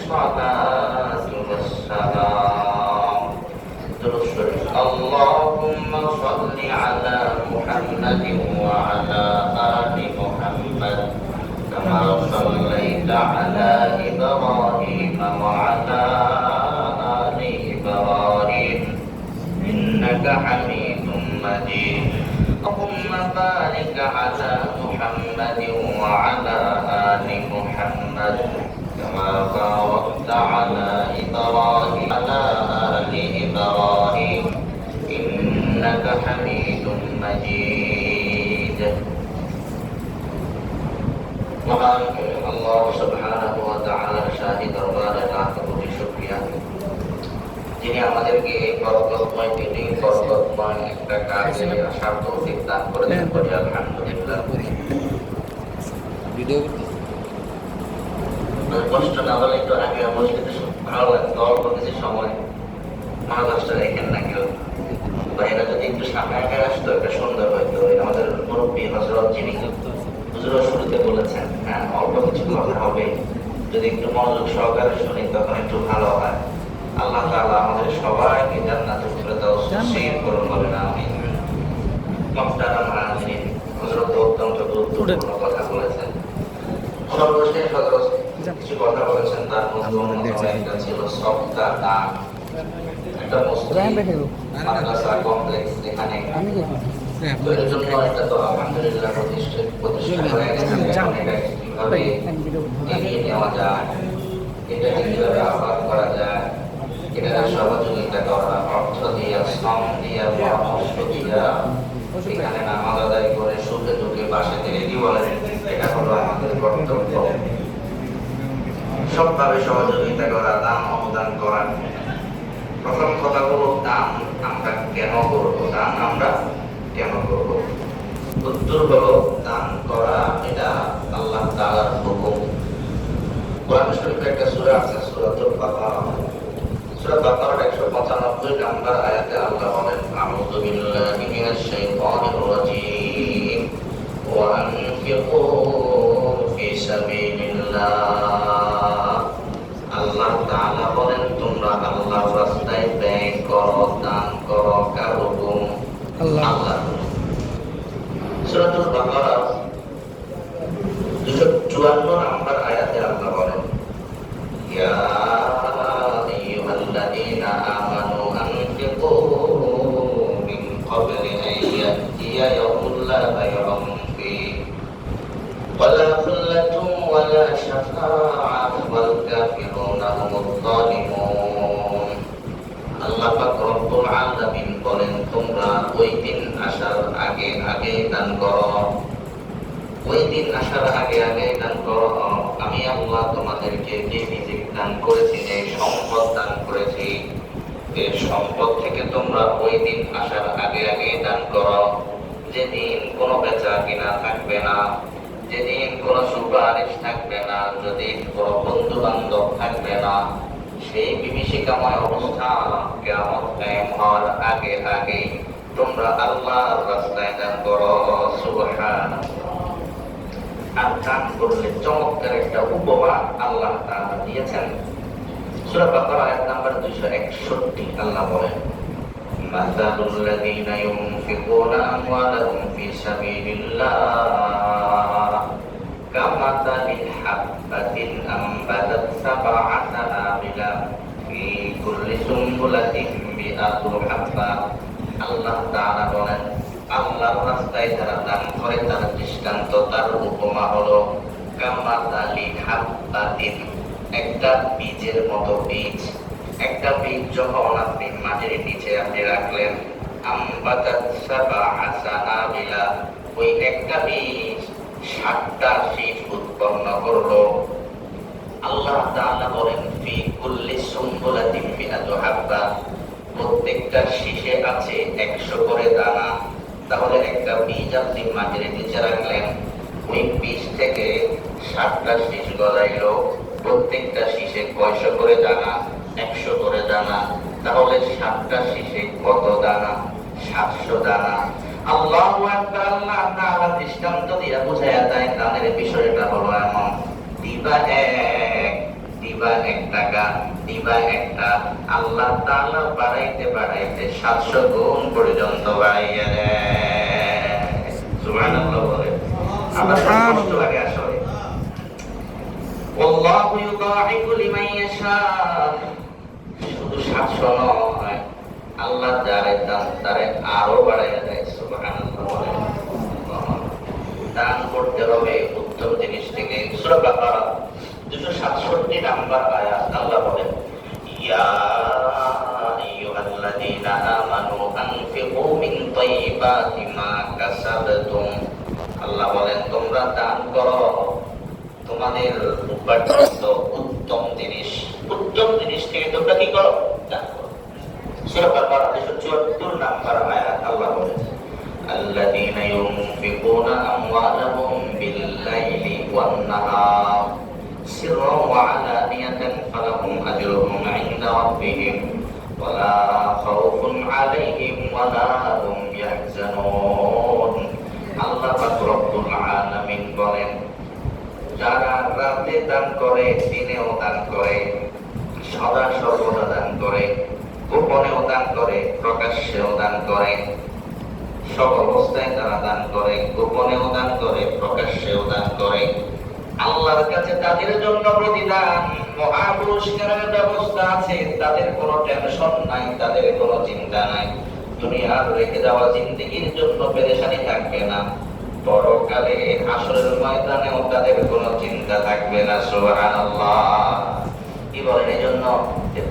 الصلاة والسلام. اللهم صل على محمد وعلى آل محمد كما صليت على إبراهيم وعلى آل إبراهيم إنك حميد مجيد. اللهم بارك على محمد وعلى آل محمد كما باركت على إبراهيم وعلى آل إبراهيم إنك حميد مجيد. মহান আল্লাহ সুবহানাহু ওয়া তাআলার শাহী দরবারে লাখ কোটি শুকরিয়া, যিনি আমাদেরকে এই বরকতময় দিনে বরকতময় একটা কাজে আসার তৌফিক দান করেছেন। বলি আলহামদুলিল্লাহ। ভিডিও কষ্ট না হলে একটু আগে বসতে ভালো লাগতো, অল্প কিছু সময় মনে কষ্ট রেখেন না কেউ। বাইরে যদি একটু সামনে আগে আসতো একটা সুন্দর হইতো। আমাদের মুরব্বী হযরত যিনি হুজুরও শুরুতে বলেছেন, হ্যাঁ অল্প কিছু কথা হবে, যদি একটু মনোযোগ সহকারে শুনি তখন একটু ভালো হয়। আল্লাহ তাআলা আমাদের সবাইকে জান্নাতুল ফেরদাউস নসিব করুন, বলেন আমিন। মুহতারাম হাজিরিন, হযরত অত্যন্ত গুরুত্বপূর্ণ কথা বলেছেন। সর্বশেষ হযরত কিছু কথা বলেছেন, তার মধ্যে একটা ছিল সদকা দান। একটা মসজিদ মাদ্রাসা কমপ্লেক্স এখানে এর জন্য একটা তো আলহামদুলিল্লাহ প্রতিষ্ঠা হয়ে গেছে। কিভাবে এগিয়ে নেওয়া যায়, এটা কিভাবে আবাদ করা যায়, এটা সহযোগিতা করা, অর্থ দিয়া, শ্রম দিয়া, পরামর্শ দিয়া, এখানে নামাজ আদায় করে সুখে দুঃখে পাশে থেকে দিয়ে বলেন, এটা হলো আমাদের কর্তব্য। সবভাবে সহযোগিতা করা, দান অনুদান করা। প্রথম কথা হলো দান আমরা কেন করবো, দান আমরা কেন করবো? উত্তর হলো দান করা এটা আল্লাহ তাআলার হুকুম। কোরআন শরীফে একটা সূরা আছে, সূরাতুল বাকারা। সূরা বাকারার 195 নম্বর আয়াতে আল্লাহ বলেন, আউযু বিল্লাহি মিনাশ শাইতানির রাজীম ওয়া আনফিকু ফি সাবিলিল্লাহ। আল্লাহ তাআলা বলেন, তোমরা আল্লাহর রাস্তায় ব্যয় করো, দান করো। কার হুকুম? আল্লাহ। সূরাতুল বাকারা 254 নম্বর আয়াতে আল্লাহ বলেন, ইয়া আইয়ুহাল্লাযীনা আমানু আনফিকু মিন ক্বাবলি আন ইয়াতিয়া ইয়াউমুন লা বায়উন ফীহি ওয়ালা খুল্লাতুন ওয়ালা শাফাআতুন ওয়াল কাফিরুনা হুমুয যালিমুন। আল্লাহ পাক রব্বুল আলামিন বলেন, তোমরা ওই দিন আসার আগে আগে দান করো। ওই দিন আসার আগে আগে দান করো। আমি আল্লাহ তোমাদেরকে যে রিজিক দান করেছি, যে সম্পদ দান করেছি, এই সম্পদ থেকে তোমরা ওই দিন আসার আগে আগে দান করো, যেদিন কোনো বেচা কিনা থাকবে না, যেদিন কোনো সুপারিশ থাকবে না, যেদিন কোনো বন্ধু বান্ধব থাকবে না। সেই বিভীষিকাময় অবস্থা কিয়ামত কায়েম হওয়ার আগে আগে তোমরা আল্লাহর রাস্তায় দান করো। সুবহানাল্লাহ। আর দান করলে চমৎকার একটা উপমা আল্লাহ তাআলা দিয়েছেন। সূরা বাকারা আয়াত নাম্বার 261 আল্লাহ বলেন, মাসালুল লাযীনা ইউনফিকুনা আমওয়ালাহুম ফি সাবিলিল্লাহ কামাসালিল হাববাতিন আম্বাতাত সাবআ সানাবিলা ফি কুল্লি সুম্বুলাতিন মিআতু হাব্বা। আল্লাহ তাআলা বলেন, আল্লাহর রাস্তায় যারা দান করে তার দৃষ্টান্ত, তার উপমা হলো কামাসালিল হাববাতিন, একটা বীজের মতো। বীজ, একটা বীজ যখন আপনি মাটির নিচে আপনি রাখলেন, আম্বাতাত সাবআ সানাবিলা, ওই একটা বীজ 7টা শীষ উৎপন্ন করলো। আল্লাহ তাআলা বলেন, ফি কুল্লি সুম্বুলাতিন মিআতু হাব্বা, প্রত্যেকটা শীষে আছে 100 করে দানা। তাহলে একটা বীজ আপনি মাটির নিচে রাখলেন, ওই বীজ থেকে 7টা শীষ গজাইলো, প্রত্যেকটা শীষে কয়শো করে দানা? 100 করে দানা। তাহলে 7টা শীষে কত দানা? 700 দানা। আল্লাহু আকবার। আল্লাহ তাআলা দৃষ্টান্ত দিয়ে বুঝায়া দেয় দানের বিষয়টা হলো এমন, দিবা 1, দিবা 1 টাকা, দিবা 1টা, আল্লাহ তাআলা বাড়াইতে বাড়াইতে 700 গুণ পর্যন্ত বাড়াইয়া দেয়। সুবহানাল্লাহ বলে। আমার কষ্ট লাগে আসলে। আল্লাহু ইউদাইফু লিমান ইয়াশা, শুধু 700 নয়, আল্লাহ যারে দান তারে আরো বাড়াইয়া দেয়। সুবহানাল্লাহ বলে। দান করতে হবে উত্তম জিনিস থেকে। সূরা বাকারা 267 নাম্বার আয়াত, আল্লাহ বলেন, ইয়া আইয়ুহাল্লাযীনা আমানু আনফিকু মিন তাইয়্যিবাতি মা কাসাবতুম। আল্লাহ বলেন, তোমরা দান করো তোমাদের উপার্জিত উত্তম জিনিস থেকে তোমরা কি করো? দান করো। সূরা বাকারা 274 নাম্বার আয়াত, আল্লাহ বলেন, الذين ينفقون أموالهم بالليل والنهار سرا وعلانية فلهم أجرهم عند ربهم ولا خوف عليهم ولا هم يحزنون। আল্লাহ পাক রব্বুল আলামিন বলেন, যারা রাতে দান করে, দিনেও দান করে, সদা সর্বদা দান করে, গোপনেও দান করে, প্রকাশ্যেও দান করে, সব অবস্থায় তারা দান করে, গোপনেও দান করে, প্রকাশ্যেও দান করে, আল্লাহর কাছে তাদের জন্য প্রতিদান মহা পুরস্কারের ব্যবস্থা আছে। তাদের কোনো টেনশন নাই, তাদের কোনো চিন্তা নাই। দুনিয়ার রেখে যাওয়া জিন্দেগির জন্য পেরেশানি থাকবে না, পরকালে হাসরের ময়দানেও তাদের কোনো চিন্তা থাকবে না। সুবহানাল্লাহ। কি বলেন? এই জন্য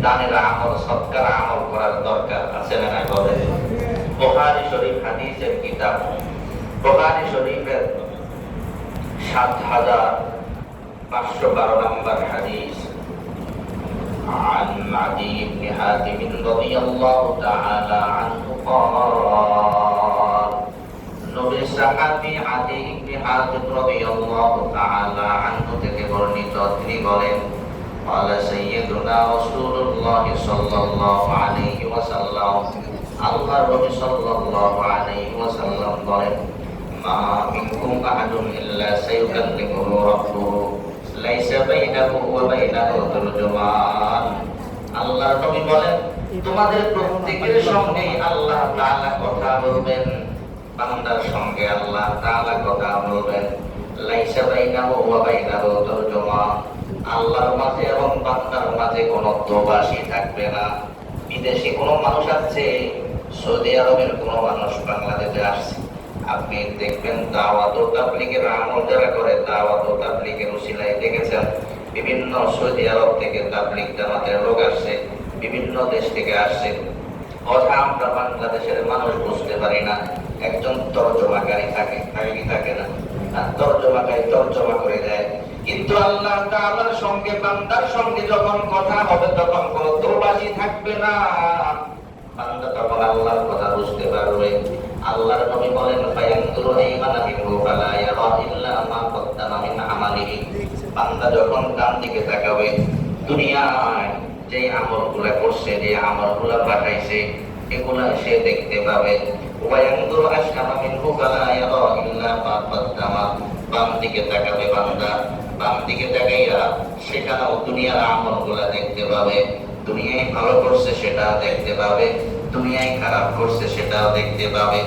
দানের আমল, সদকার আমল করার দরকার আছে না নাই বলেন? বুখারী শরীফ হাদিসের কিতাব, বুখারী শরীফের 7512 নম্বর হাদিস, عن عدي بن حاتم رضي الله تعالى عنه قال নবী সাহাবী আদি ইবনে হাতিম রাদিয়াল্লাহু তাআলা আনহু থেকে বর্ণিত, তিনি বলেন, قال سيدنا رسول الله صلى الله عليه وسلم, আল্লাহর নবী সাল্লাল্লাহু আলাইহি ওয়াসাল্লাম বলেন, মা মিনকুম আহাদুন ইল্লা সায়ুকাল্লিমুহু রাব্বুহু লাইসা বাইনাহু ওয়া বাইনাহু তুরজুমান। আল্লাহর নবী বলেন, তোমাদের প্রত্যেকের সঙ্গে আল্লাহ তাআলা কথা বলবেন, বান্দার সঙ্গে আল্লাহ তাআলা কথা বলবেন, লাইসা বাইনাহু ওয়া বাইনাহু তুরজুমান, আল্লাহর মাঝে এবং বান্দার মাঝে কোনো দোভাষী থাকবে না। বিদেশি কোনো মানুষ আসছে, সৌদি আরবের কোনো মানুষ বাংলাদেশে আসছে, আপনি দেখবেন দাওয়াত ও তাবলীগের আমল যারা করে, দাওয়াত ও তাবলীগের উসিলায় দেখেছেন বিভিন্ন সৌদি আরব থেকে তাবলীগ জামাতের লোক আসছে, বিভিন্ন দেশ থেকে আসছে। কথা আমরা বাংলাদেশের মানুষ বুঝতে পারি না, একজন তর্জমাকারী থাকে, থাকে না, তর্জমাকারী তর্জমা করে দেয়। কিন্তু আল্লাহ তাআলার সঙ্গে বান্দার সঙ্গে যখন কথা হবে, তখন কোনো দোবাজি থাকবে না, বান্দা তখন আল্লাহর কথা বুঝতে পারবে। আল্লাহর নবী বলেন, ফায়ানজুরু আইমানা মিনহু ফালা ইয়ারা ইল্লা মা কদ্দামা মিন আমালিহি, বান্দা যখন ডান দিকে তাকাবে, দুনিয়ায় যে আমলগুলো করছে, যে আমলগুলো পাঠাইছে, এগুলা সে দেখতে পাবে। ওয়ায়ানজুরু আশআমা মিনহু ফালা ইয়ারা ইল্লা মা কদ্দামা, বাম দিকে তাকাবে বান্দা, বাম দিকে তাকাইয়া সেখানেও দুনিয়ার আমলগুলা দেখতে পাবে। দুনিয়ায় ভালো করছে সেটাও দেখতে পাবে, দুনিয়ায় খারাপ করছে সেটাও দেখতে পাবে।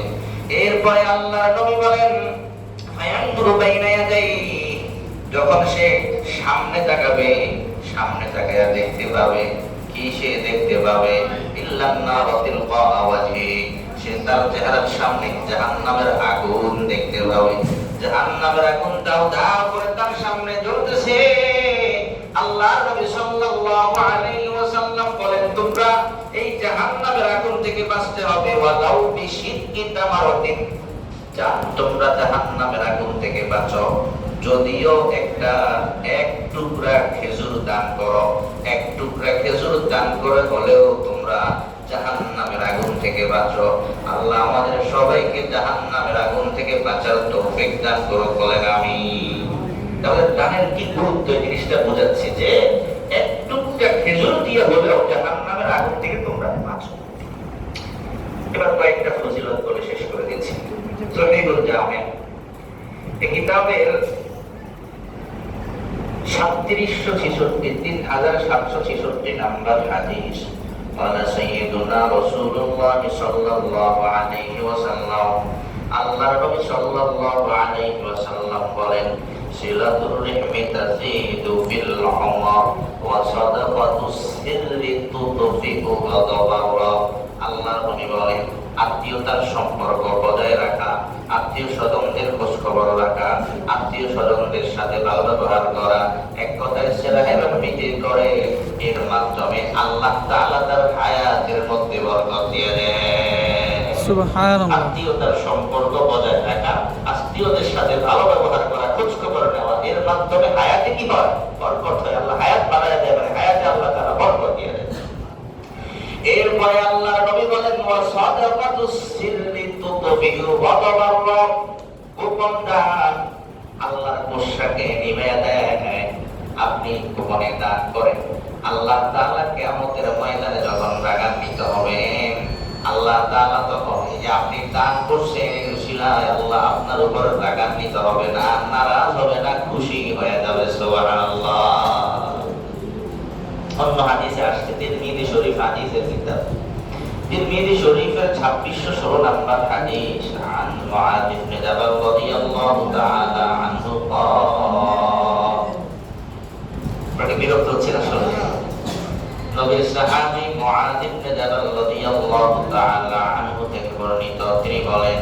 এরপরে আল্লাহ নবী বলেন, ফায়ানজুরু বাইনা ইয়াদাইহি, যখন সে সামনে তাকাবে, সামনে তাকায়া দেখতে পাবে, কি সে দেখতে পাবে? ইল্লান নারা তিলকা ওয়াজহি, সে তার চেহারার সামনে জাহান্নামের আগুন দেখতে পাবে। জাহান্নামের আগুন দাও দাও করে তার সামনে জ্বলতেছে। আল্লাহ নবী সাল্লাল্লাহু আলাইহি ওয়াসাল্লাম বলেন, তোমরা এই জাহান্নামের আগুন থেকে বাঁচতে হবে, ওয়ালাউ বিশিক্কি তামারাতিন, তোমরা জাহান্নামের আগুন থেকে বাঁচো, যদিও এক টুকরা খেজুর দান করো, এক টুকরা খেজুর দান করে হলেও তোমরা জাহান্নামের আগুন থেকে বাঁচো। আল্লাহ আমাদের সবাইকে জাহান্নামের আগুন থেকে বাঁচার তৌফিক দান করো, বলেন আমিন। তাহলে দানের কি গুরুত্ব, জিনিসটা বোঝাচ্ছি যে এক টুকরা খেজুর দিয়ে হলেও জাহান্নামের আগুন থেকে তোমরা বাঁচো। এবার কয়েকটা ফজিলত বলে শেষ করে দিচ্ছি। সহিহুল জামি' এই কিতাবের 3766 নাম্বার হাদিস। قال سيدنا رسول الله صلى الله عليه وسلم আল্লাহর নবী সাল্লাল্লাহু আলাইহি ওয়াসাল্লাম বলেন, সিলাতুর রহিমি তাজিদু ফিল উমর ওয়া সাদাকাতুস সিররি তুতফিউ গাদাবাল্লাহ। আল্লাহর নবী বলেন, আত্মীয়তার সম্পর্ক বজায় রাখা, আত্মীয় স্বজনদের খোঁজ খবর রাখা, আত্মীয় স্বজনদের সাথে ভালো ব্যবহার করা, এক কথায় সিলাহে রহমিতে করে, এর মাধ্যমে আল্লাহ তাআলা তার হায়াতের মধ্যে বরকত দিয়ে দেন। সুবহানাল্লাহ। আত্মীয়তার সম্পর্ক বজায় রাখা, আত্মীয়দের সাথে ভালো ব্যবহার করা, খোঁজ খবর নেওয়া, এর মাধ্যমে হায়াতে কি হয়? বরকত হয়। আল্লাহ হায়াত বাড়ায় দেয়, মানে হায়াতে আল্লাহ তাআলা বরকত দিয়ে দেন। এরপরে আল্লাহর নবী বলেন, ওয়া সাদাকাতুস সিররি তুতফিউ গাদাবাল্লাহ। গোপন দান আল্লাহর গোসাকে নিভিয়ে দেয়। আপনি গোপনে দান করেন, আল্লাহ তাআলা কিয়ামতের ময়দানে যখন রাগান্বিত হবেন, আল্লাহ তাআলা তখন যে আপনি দান করছেন শিলায় আল্লাহ আপনার উপর রাগান্বিত হবে না, নারাজ হবে না, খুশি হয়ে যাবে। সুবহানাল্লাহ। অন্য হাদিসে আসছে, তিরমিজি শরীফ হাদিসের কিতাব, তিরমিজি শরীফের 2616 নাম্বার হাদিস। আন মুআয ইবনে জাবাল রাদিয়াল্লাহু তাআলা আনহু ক্বাল, বিরক্ত হচ্ছে না শুনে। নবীর সাহাবী মুআয ইবনে জাবাল রাদিয়াল্লাহু তাআলা আনহু থেকে বর্ণিত, তিনি বলেন,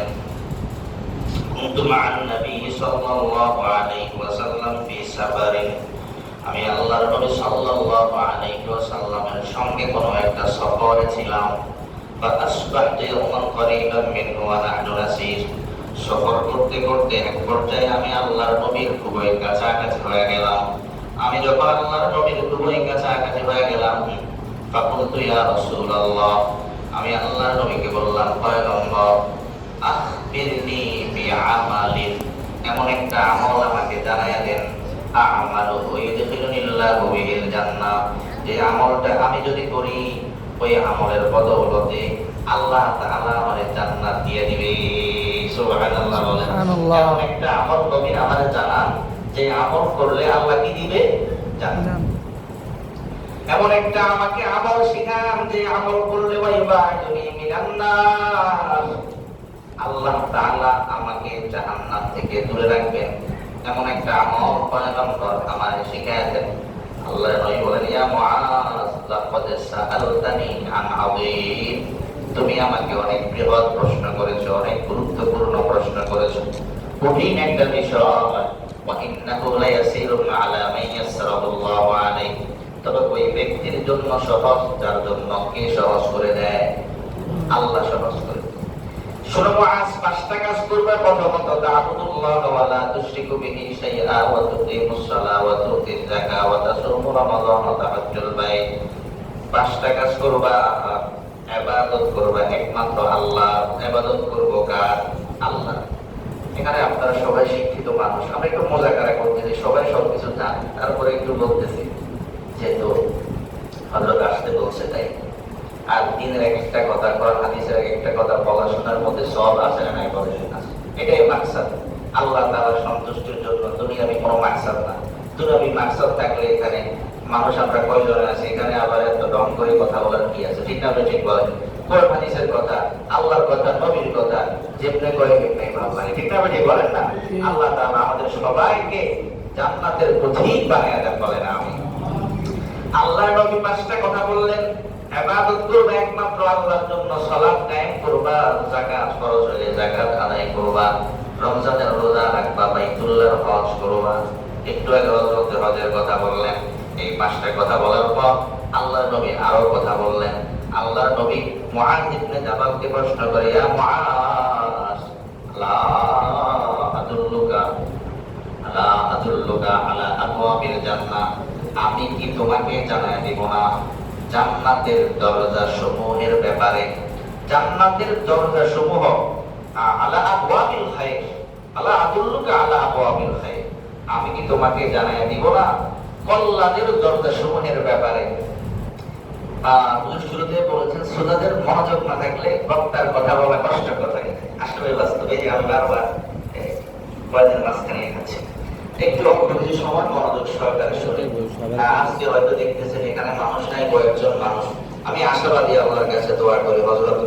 কুনতু মা'আন নবী সাল্লাল্লাহু আলাইহি ওয়াসাল্লাম ফি সাফারিন। আমি আল্লাহর নবী সাল্লাল্লাহু আলাইহি ওয়াসাল্লামের সঙ্গে কোনো একটা সফরে ছিলাম। বা আসবাহতু ইয়াওমান করিবাম মিনহু ওয়া নাহনু নাসির। সফর করতে করতে এক পর্যায়ে আমি আল্লাহর নবীর খুবই কাছাকাছি হয়ে গেলাম। আমি যখন আল্লাহর নবীর খুবই কাছাকাছি হয়ে গেলাম, ফাকুলতু ইয়া রাসূলুল্লাহ, আমি আল্লাহর নবীকে বললাম, পয়গম্বর, আখবিরনি বিআমালিন, এমন একটা আমল আমাকে জানায়া দেন, আমালুহু ইউদখিলুনিল্লাহু বিহিল জান্নাহ, যে আমলটা আমি যদি করি, ওই আমলের বদৌলতে আল্লাহ তাআলা আমাকে জান্নাত দিয়ে দিবে। সুবহানাল্লাহ বলেন। সুবহানাল্লাহ। এমন একটা আমল নবী আমাকে জানান, যে আমল করলে আল্লাহ কি দিবে? জান্নাত। এমন একটা আমাকে আমল শিখান, যে আমল করলে ওয়াইবাদুনি মিনান নার, আল্লাহ তাআলা আমাকে জাহান্নাম থেকে দূরে রাখবেন। এমন একটা আমল পয়গম্বর আমাকে শিখায় দেন। আল্লাহর নবী বলেন, ইয়া মুআজ লাকাদ সাআলতানি আন আযীম, তুমি আমাকে অনেক বৃহৎ প্রশ্ন করেছো, অনেক গুরুত্বপূর্ণ প্রশ্ন করেছো, কঠিন একটা বিষয়। ওয়া ইন্নাহু লায়াসিরুন আলা মান ইয়াসসারাহুল্লাহু আলাইহি, তবে ওই ব্যক্তির জন্য সহজ যার জন্য কে সহজ করে দেয়? আল্লাহ সহজ করে দেয়। শোনো মুআজ, 5টা কাজ করবে। প্রথমত, তা'বুদুল্লাহ ওয়া লা তুশরিকু বিহি শাইআ ওয়া তুকিমুস সালাহ ওয়া তুতিজ যাকাত ওয়া তাসুমু রমাদান ওয়া তাহাজ্জুল বাইত। 5টা কাজ করবা, ইবাদত করবা একমাত্র আল্লাহ। ইবাদত করব কার? আল্লাহ। এখানে আপনারা সবাই শিক্ষিত মানুষ, আমরা একটু মজা করে করতেছি, সবাই সবকিছু জানি, তারপরে একটু বলতেছি, যেহেতু হযরত আসতে বলছে তাই। আর দিনের এক একটা কথা, কোরআন হাদিসের এক একটা কথা পড়াশোনার মধ্যে সব আছে না নাই? পড়াশোনা আছে, এটাই মাকসাদ। আল্লাহ তাআলার সন্তুষ্টির জন্য দুনিয়াবি কোনো মাকসাদ না। দুনিয়াবি মাকসাদ থাকলে এখানে মানুষ আমরা কয়জন আছে, এখানে আবার এত ঢং করে কথা বলার কি আছে? ঠিক না? ঠিক বলেন। কোরআন হাদিসের কথা, আল্লাহর কথা, নবীর কথা যেমনি করে তেমনি ভালো লাগে। ঠিক না? ঠিক বলেন না? আল্লাহ তাআলা আমাদের সবাইকে জান্নাতের পথিক বানিয়ে দেন, বলেন আমিন। আল্লাহর নবী 5টা কথা বললেন। ইবাদত করবে একমাত্র আল্লাহর জন্য, সালাত কায়েম করবা, যাকাত ফরজ হলে যাকাত আদায় করবা, রমজানের রোজা রাখবা, বাইতুল্লাহর হজ করবা। একটু আগে হজের কথা বললেন। এই 5টা কথা বলার পর আল্লাহর নবী আরো কথা বললেন। আল্লাহর নবী মুআয ইবনে জাবালকে প্রশ্ন করে, ইয়া মুআয, লা আদুল্লুকা আলা আবওয়াবিল জান্নাহ, আমি কি তোমাকে জানায় দিব না জান্নাতের দরজা সমূহের ব্যাপারে? জান্নাতের দরজা সমূহ, আলা আবওয়াবিল খায়র, আলা আদুল্লুকা আলা আবওয়াবিল খায়র, আমি কি তোমাকে জানায় দিব না কল্যাণের দরজা সমূহের ব্যাপারে? শুরুতে বলেছেন, শ্রোতাদের মনোযোগ না থাকলে বক্তার কথা বলা কষ্টকর থাকে। আসলে বাস্তবে যে আমরা আবার কয়েকদিন মাঝখানে খাচ্ছি। একটু অল্প কিছু সময় মনোযোগ সহকারে শুনে। আজকে হয়তো দেখতেছেন এখানে মানুষ নাই, কয়েকজন মানুষ। আমি আশাবাদী, আল্লাহর কাছে দোয়া করি হযরত